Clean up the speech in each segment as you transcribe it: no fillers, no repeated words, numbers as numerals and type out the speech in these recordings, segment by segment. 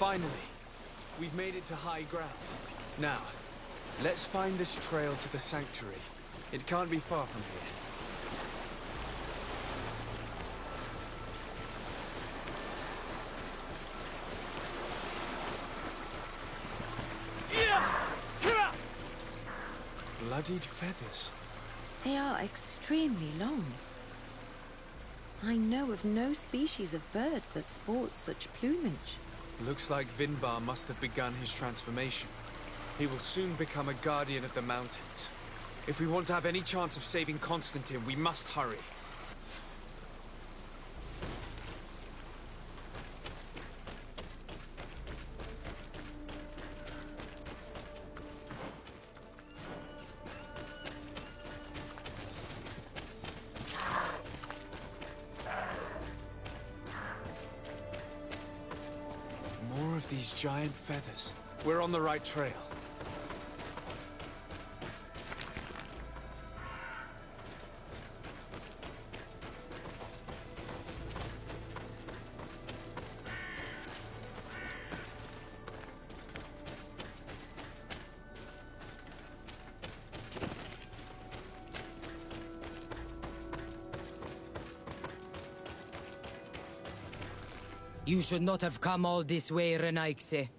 Finally, we've made it to high ground. Now, let's find this trail to the sanctuary. It can't be far from here. Bloodied feathers. They are extremely long. I know of no species of bird that sports such plumage. Looks like Vinbarr must have begun his transformation. He will soon become a guardian of the mountains. If we want to have any chance of saving Constantine, we must hurry. More of these giant feathers. We're on the right trail. You should not have come all this way, Renaigse.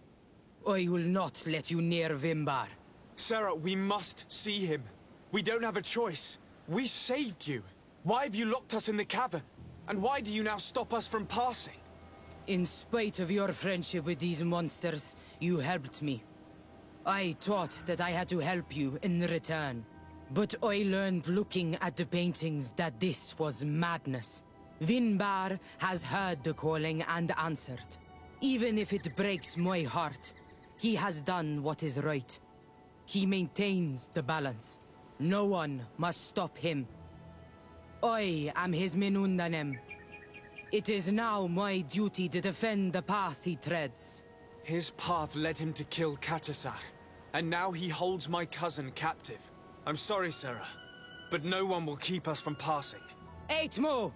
I will not let you near Vinbarr. Sarah, we must see him. We don't have a choice. We saved you. Why have you locked us in the cavern? And why do you now stop us from passing? In spite of your friendship with these monsters, you helped me. I thought that I had to help you in return. But I learned looking at the paintings that this was madness. Vinbarr has heard the calling and answered. Even if it breaks my heart, he has done what is right. He maintains the balance. No one must stop him. I am his Menundanem. It is now my duty to defend the path he treads. His path led him to kill Katasach, and now he holds my cousin captive. I'm sorry, Sarah, but no one will keep us from passing. Eitmo!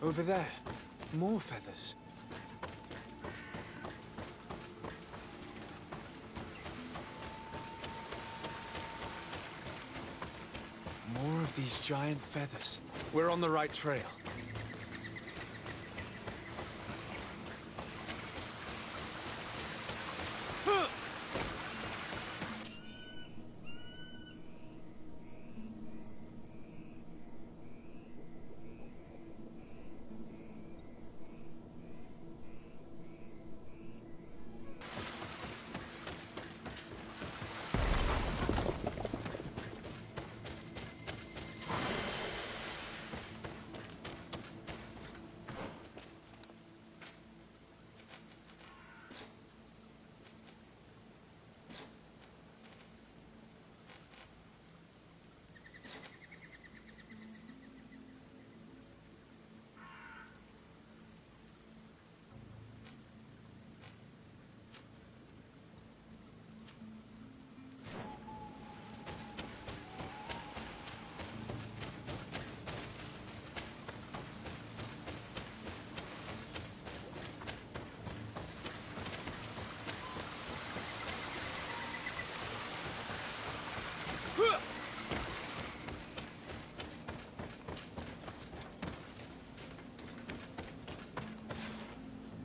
Over there. More feathers. More of these giant feathers. We're on the right trail.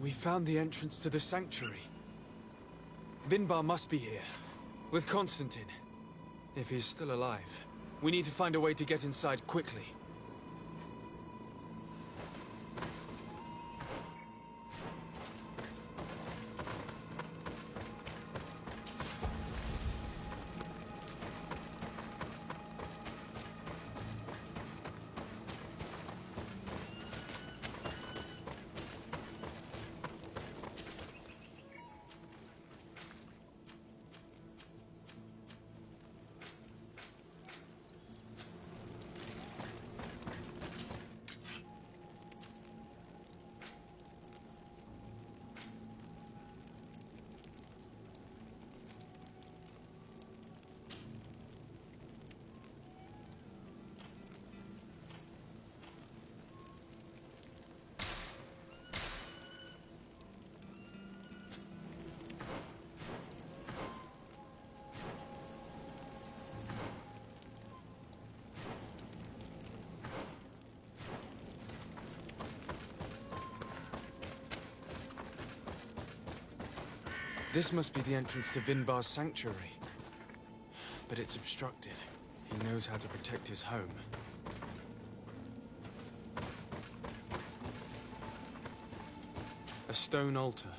We found the entrance to the sanctuary. Vinbar must be here, with Constantine, if he's still alive. We need to find a way to get inside quickly. This must be the entrance to Vinbar's sanctuary. But it's obstructed. He knows how to protect his home. A stone altar.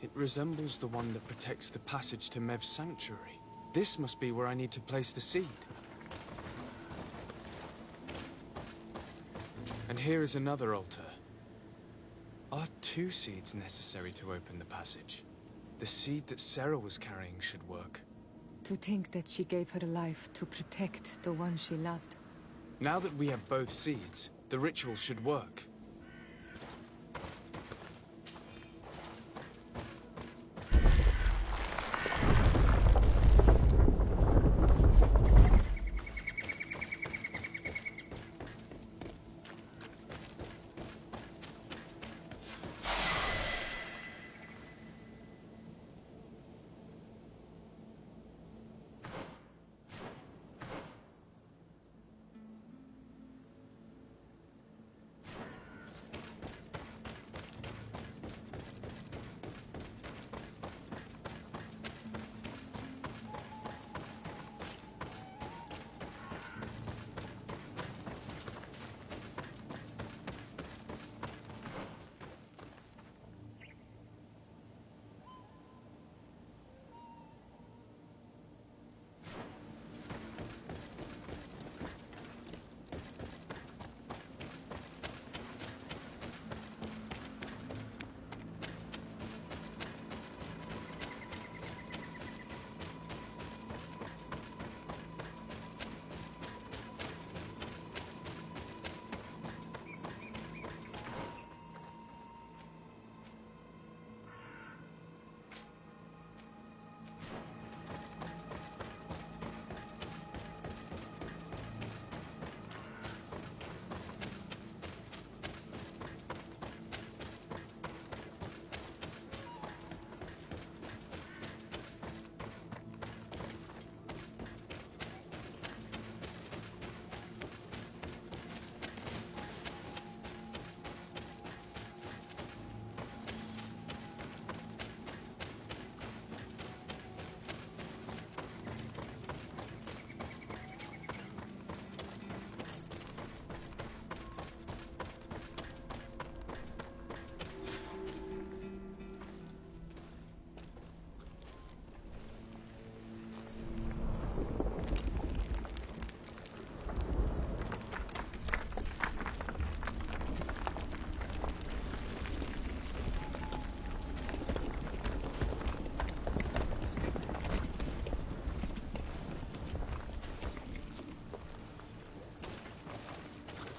It resembles the one that protects the passage to Mev's sanctuary. This must be where I need to place the seed. And here is another altar. Are 2 seeds necessary to open the passage? The seed that Sarah was carrying should work. To think that she gave her life to protect the one she loved. Now that we have both seeds, the ritual should work.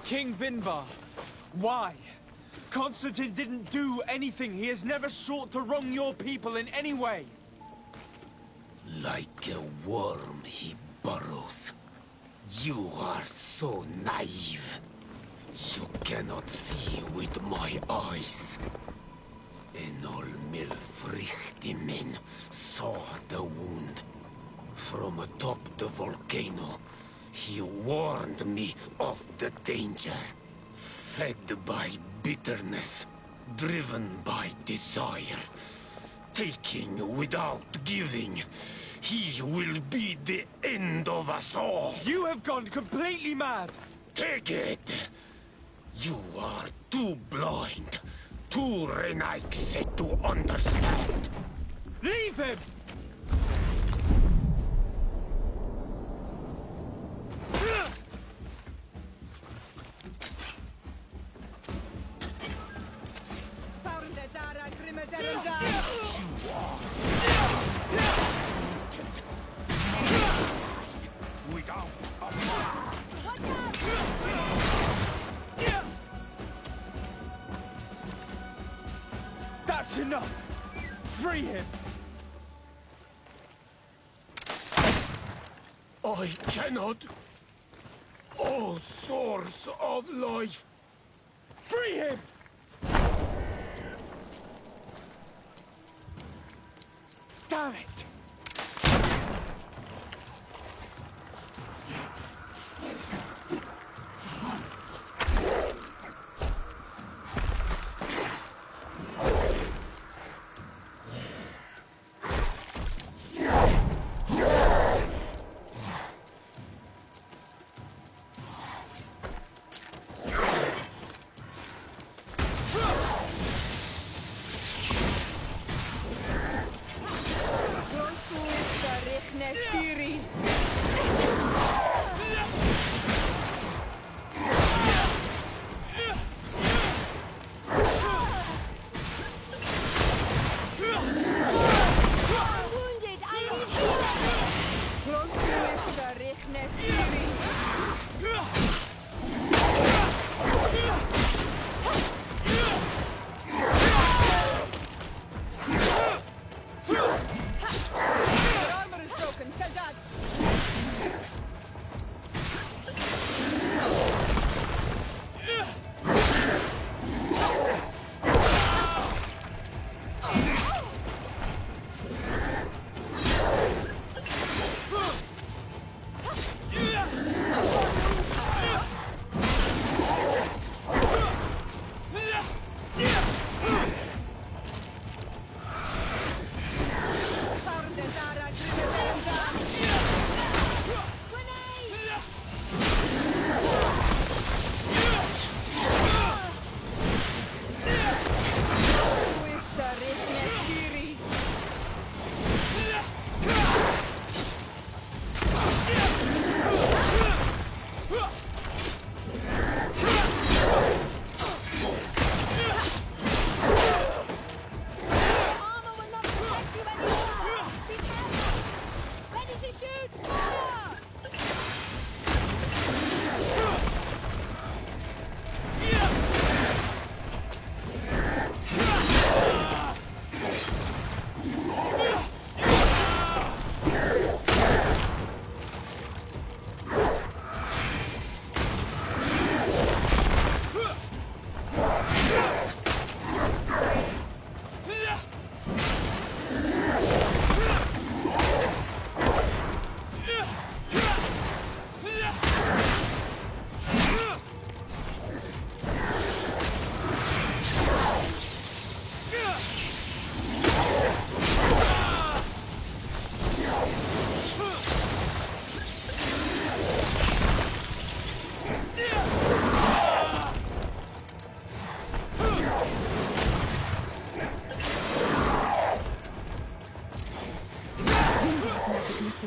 King Vinbar. Why? Constantine didn't do anything. He has never sought to wrong your people in any way. Like a worm he burrows. You are so naive. You cannot see with my eyes. Enol Milfrichtimin saw the wound. From atop the volcano, he warned me of the danger. Fed by bitterness, driven by desire, taking without giving. He will be the end of us all. You have gone completely mad! Take it! You are too blind, too Renaigse to understand. Leave him! Without a plan. That's enough! Free him! I cannot. O source of life. Free him! Damn it!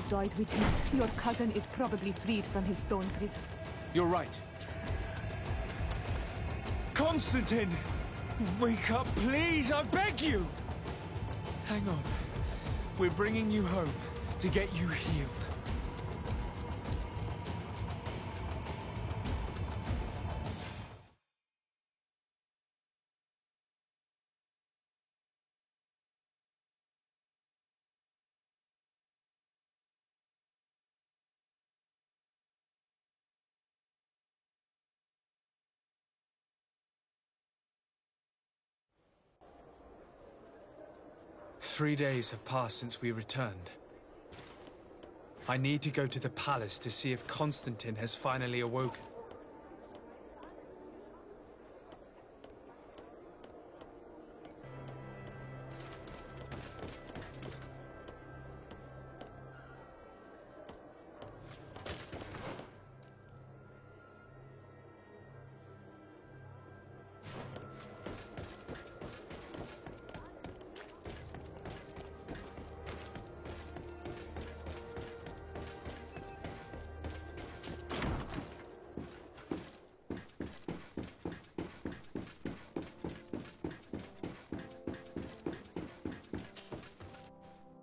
Died with him. Your cousin is probably freed from his stone prison. You're right. Constantine! Wake up, please! I beg you! Hang on. We're bringing you home to get you healed. Three days have passed since we returned. I need to go to the palace to see if Constantine has finally awoken.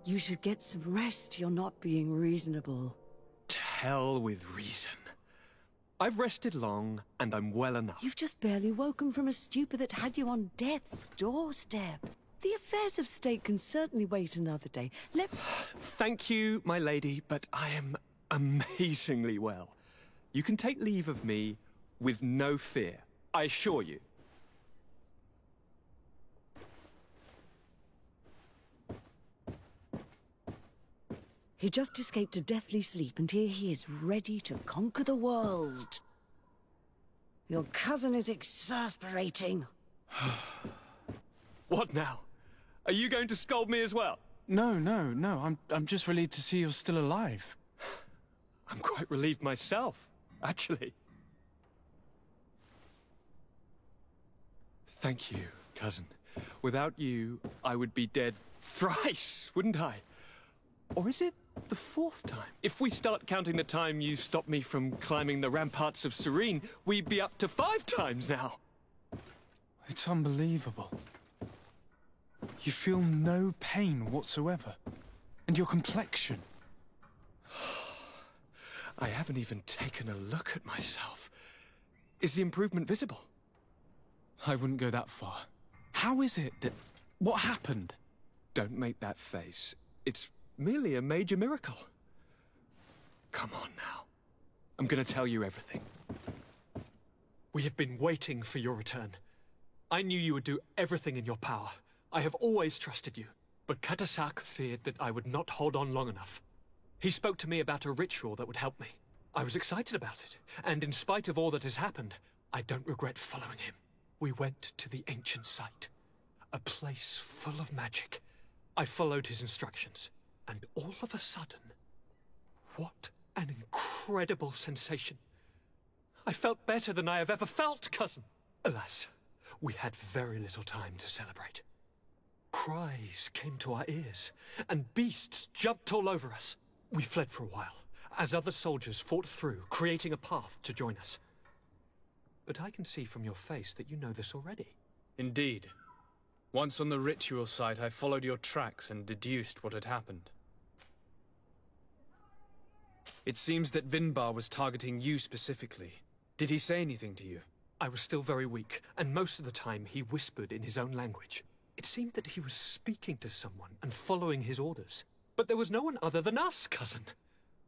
You should get some rest. You're not being reasonable. To hell with reason. I've rested long, and I'm well enough. You've just barely woken from a stupor that had you on death's doorstep. The affairs of state can certainly wait another day. Thank you, my lady, but I am amazingly well. You can take leave of me with no fear, I assure you. He just escaped a deathly sleep, and here he is, ready to conquer the world. Your cousin is exasperating. What now? Are you going to scold me as well? No. I'm just relieved to see you're still alive. I'm quite relieved myself, actually. Thank you, cousin. Without you, I would be dead thrice, wouldn't I? Or is it the fourth time? If we start counting the time you stopped me from climbing the ramparts of Serene, we'd be up to 5 times now. It's unbelievable. You feel no pain whatsoever. And your complexion. I haven't even taken a look at myself. Is the improvement visible? I wouldn't go that far. How is it that... What happened? Don't make that face. It's merely a major miracle. Come on now. I'm gonna tell you everything. We have been waiting for your return. I knew you would do everything in your power. I have always trusted you. But Katasak feared that I would not hold on long enough. He spoke to me about a ritual that would help me. I was excited about it, and in spite of all that has happened, I don't regret following him. We went to the ancient site, a place full of magic. I followed his instructions, and all of a sudden, what an incredible sensation. I felt better than I have ever felt, cousin. Alas, we had very little time to celebrate. Cries came to our ears, and beasts jumped all over us. We fled for a while, as other soldiers fought through, creating a path to join us. But I can see from your face that you know this already. Indeed. Once on the ritual site, I followed your tracks and deduced what had happened. It seems that Vinbar was targeting you specifically. Did he say anything to you? I was still very weak, and most of the time he whispered in his own language. It seemed that he was speaking to someone and following his orders. But there was no one other than us, cousin.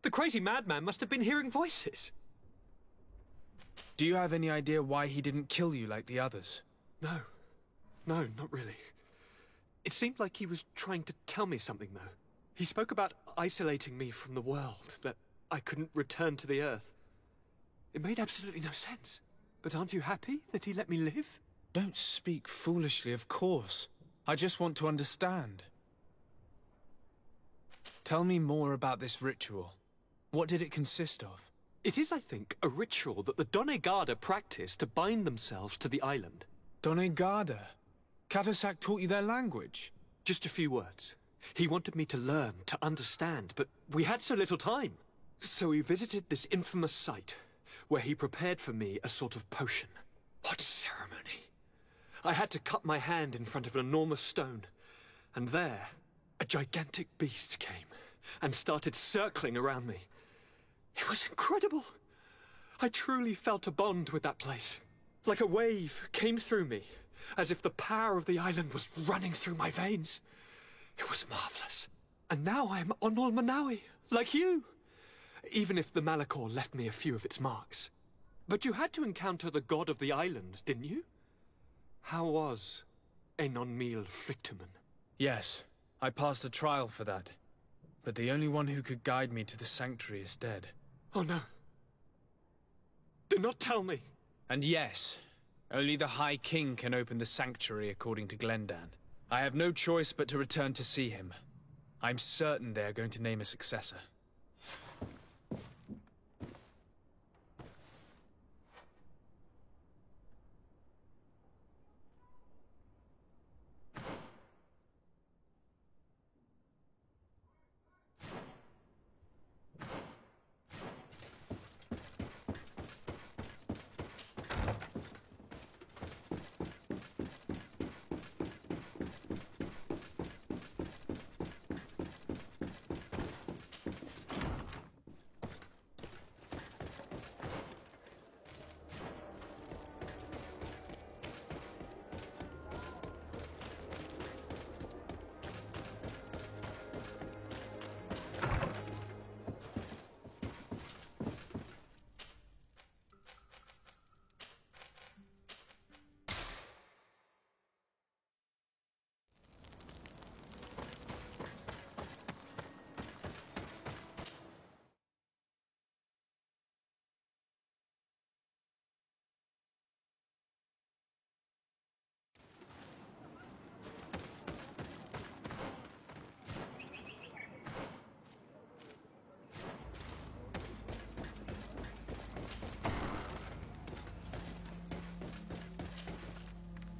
The crazy madman must have been hearing voices. Do you have any idea why he didn't kill you like the others? No, not really. It seemed like he was trying to tell me something, though. He spoke about isolating me from the world, that I couldn't return to the Earth. It made absolutely no sense. But aren't you happy that he let me live? Don't speak foolishly, of course. I just want to understand. Tell me more about this ritual. What did it consist of? It is, I think, a ritual that the Doneigada practice to bind themselves to the island. Doneigada? Katasak taught you their language? Just a few words. He wanted me to learn, to understand, but we had so little time. So we visited this infamous site, where he prepared for me a sort of potion. What ceremony! I had to cut my hand in front of an enormous stone, and there, a gigantic beast came and started circling around me. It was incredible. I truly felt a bond with that place. Like a wave came through me, as if the power of the island was running through my veins. It was marvelous. And now I am Onol Manawi, like you. Even if the Malachor left me a few of its marks. But you had to encounter the god of the island, didn't you? How was Enonmil Frictumen? Yes, I passed a trial for that. But the only one who could guide me to the sanctuary is dead. Oh no. Do not tell me. And yes, only the High King can open the sanctuary according to Glendan. I have no choice but to return to see him. I'm certain they are going to name a successor.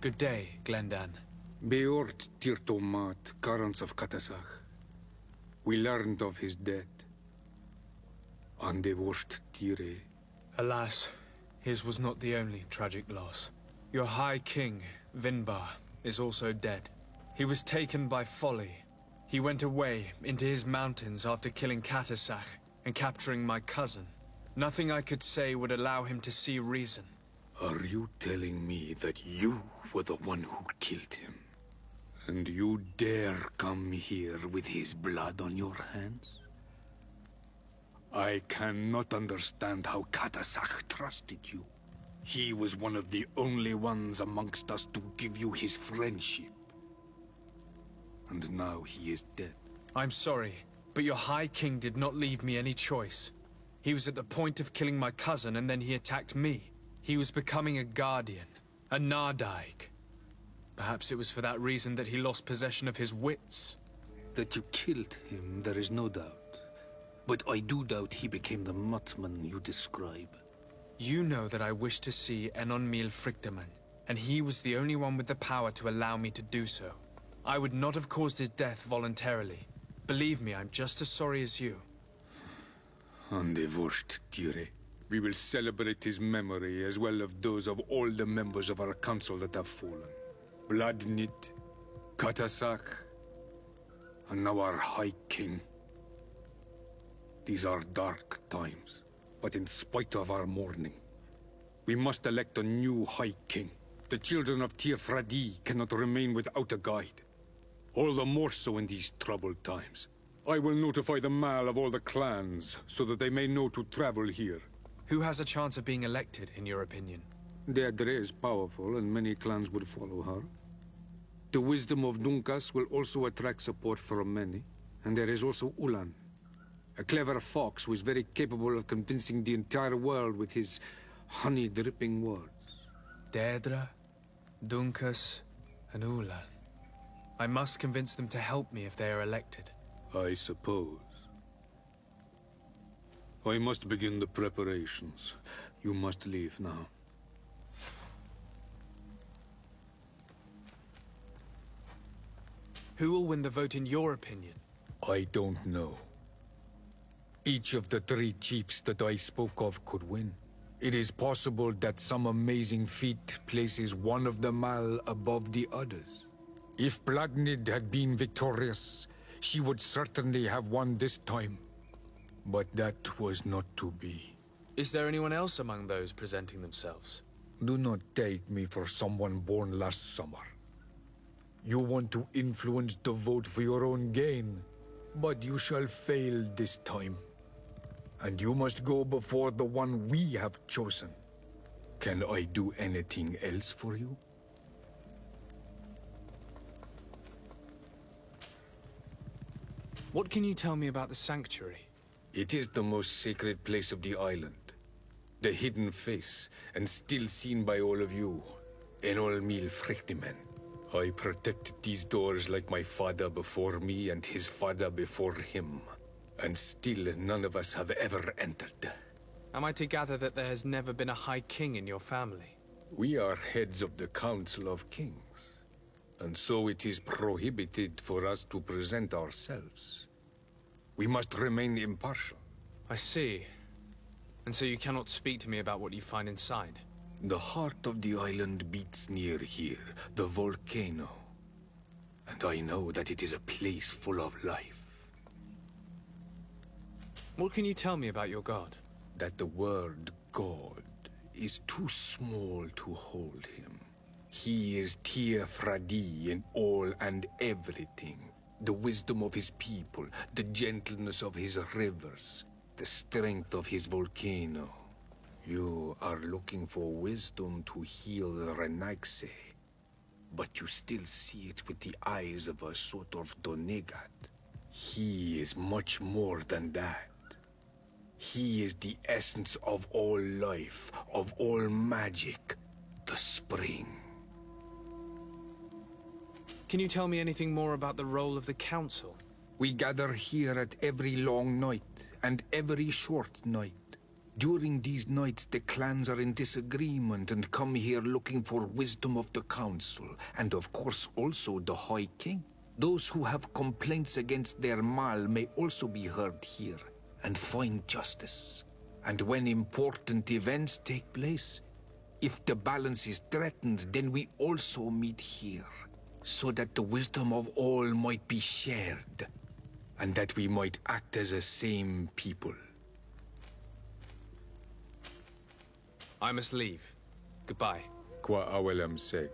Good day, Glendan. Beort Tirtomat, Garants of Katasach. We learned of his death. Andevorst Tire. Alas, his was not the only tragic loss. Your High King, Vinbar, is also dead. He was taken by folly. He went away into his mountains after killing Katasach and capturing my cousin. Nothing I could say would allow him to see reason. Are you telling me that you were the one who killed him? And you dare come here with his blood on your hands? I cannot understand how Katasach trusted you. He was one of the only ones amongst us to give you his friendship. And now he is dead. I'm sorry, but your High King did not leave me any choice. He was at the point of killing my cousin, and then he attacked me. He was becoming a guardian, a Nardaig. Perhaps it was for that reason that he lost possession of his wits. That you killed him, there is no doubt. But I do doubt he became the Muttman you describe. You know that I wish to see Enonmil Frichtemann, and he was the only one with the power to allow me to do so. I would not have caused his death voluntarily. Believe me, I'm just as sorry as you. Andevorst Tire. We will celebrate his memory as well as those of all the members of our council that have fallen. Bladnid, Katasach, and now our High King. These are dark times, but in spite of our mourning, we must elect a new High King. The children of Tirfradi cannot remain without a guide. All the more so in these troubled times. I will notify the Mal of all the clans, so that they may know to travel here. Who has a chance of being elected, in your opinion? Deirdre is powerful, and many clans would follow her. The wisdom of Dunkas will also attract support from many, and there is also Ulan, a clever fox who is very capable of convincing the entire world with his honey-dripping words. Deirdre, Dunkas, and Ulan. I must convince them to help me if they are elected. I suppose. I must begin the preparations. You must leave now. Who will win the vote in your opinion? I don't know. Each of the 3 chiefs that I spoke of could win. It is possible that some amazing feat places one of the Mal above the others. If Bladnid had been victorious, she would certainly have won this time. But that was not to be. Is there anyone else among those presenting themselves? Do not take me for someone born last summer. You want to influence the vote for your own gain, but you shall fail this time. And you must go before the one we have chosen. Can I do anything else for you? What can you tell me about the Sanctuary? It is the most sacred place of the island. The hidden face, and still seen by all of you. Enolmil Frichtemann. I protected these doors like my father before me and his father before him. And still none of us have ever entered. Am I to gather that there has never been a High King in your family? We are heads of the Council of Kings. And so it is prohibited for us to present ourselves. We must remain impartial. I see. And so you cannot speak to me about what you find inside? The heart of the island beats near here, the volcano. And I know that it is a place full of life. What can you tell me about your god? That the word God is too small to hold him. He is Tirfradi in all and everything. The wisdom of his people, the gentleness of his rivers, the strength of his volcano. You are looking for wisdom to heal the Renaigse, but you still see it with the eyes of a sort of Donegat. He is much more than that. He is the essence of all life, of all magic, the spring. Can you tell me anything more about the role of the Council? We gather here at every long night and every short night. During these nights, the clans are in disagreement and come here looking for wisdom of the council, and of course also the High King. Those who have complaints against their Mal may also be heard here and find justice. And when important events take place, if the balance is threatened, then we also meet here, so that the wisdom of all might be shared, and that we might act as a same people. I must leave. Goodbye. Qua awelam seg.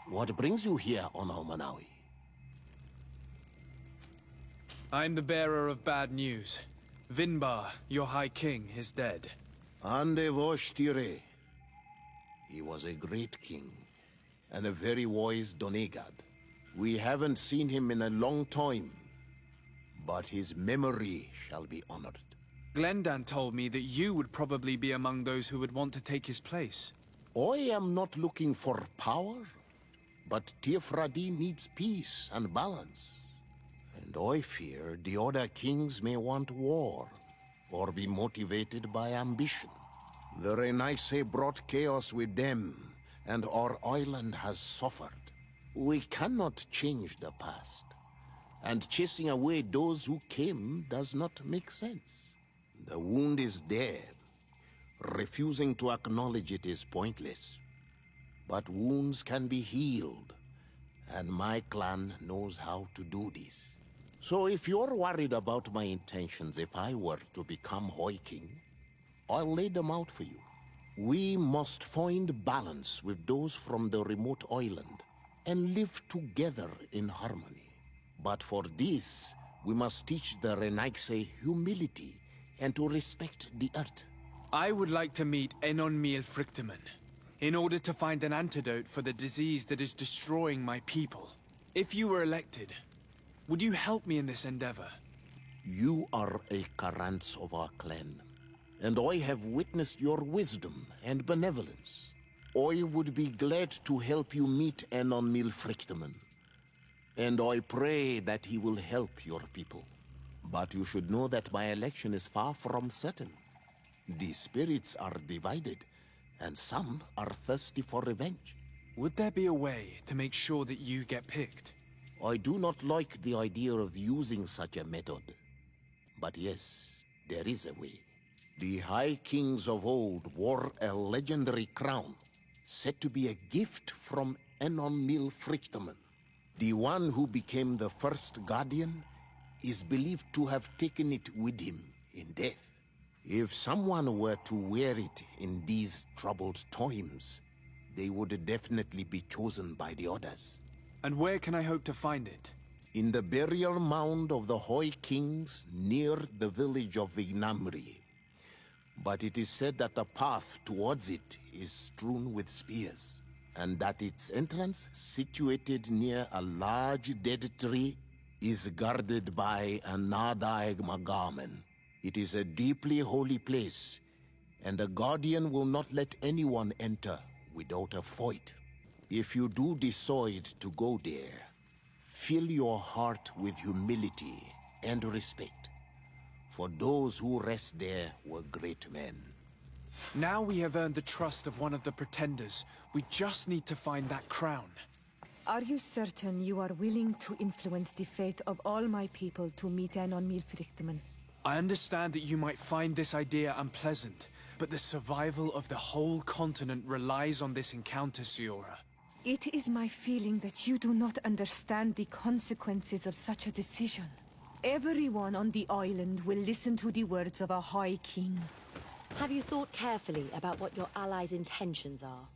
What brings you here on Almanawi? I'm the bearer of bad news. Vinbar, your High King, is dead. Ande Voshtire. He was a great king, and a very wise Donegad. We haven't seen him in a long time, but his memory shall be honored. Glendan told me that you would probably be among those who would want to take his place. I am not looking for power, but Teofradi needs peace and balance. And I fear the other kings may want war, or be motivated by ambition. The Renaise brought chaos with them, and our island has suffered. We cannot change the past, and chasing away those who came does not make sense. The wound is there. Refusing to acknowledge it is pointless. But wounds can be healed, and my clan knows how to do this. So if you're worried about my intentions if I were to become High King, I'll lay them out for you. We must find balance with those from the remote island and live together in harmony. But for this, we must teach the Renaise humility and to respect the earth. I would like to meet Enon Miel Frichtemann, in order to find an antidote for the disease that is destroying my people. If you were elected, would you help me in this endeavor? You are a Karants of our clan, and I have witnessed your wisdom and benevolence. I would be glad to help you meet Enon Miel Frichtemann, and I pray that he will help your people. But you should know that my election is far from certain. The spirits are divided, and some are thirsty for revenge. Would there be a way to make sure that you get picked? I do not like the idea of using such a method. But yes, there is a way. The High Kings of old wore a legendary crown, said to be a gift from Enon Miel Frichtemann. The one who became the first Guardian is believed to have taken it with him in death. If someone were to wear it in these troubled times, they would definitely be chosen by the others. And where can I hope to find it? In the burial mound of the High Kings near the village of Vignamri. But it is said that the path towards it is strewn with spears, and that its entrance, situated near a large dead tree, is guarded by a Nadaig Magamen. It is a deeply holy place, and the Guardian will not let anyone enter without a fight. If you do decide to go there, fill your heart with humility and respect, for those who rest there were great men. Now we have earned the trust of one of the pretenders. We just need to find that crown. Are you certain you are willing to influence the fate of all my people to meet an on Milfrichteman? I understand that you might find this idea unpleasant, but the survival of the whole continent relies on this encounter, Siora. It is my feeling that you do not understand the consequences of such a decision. Everyone on the island will listen to the words of a High King. Have you thought carefully about what your allies' intentions are?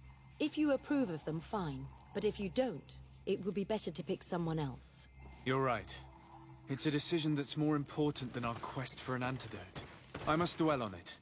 If you approve of them, fine. But if you don't, it would be better to pick someone else. You're right. It's a decision that's more important than our quest for an antidote. I must dwell on it.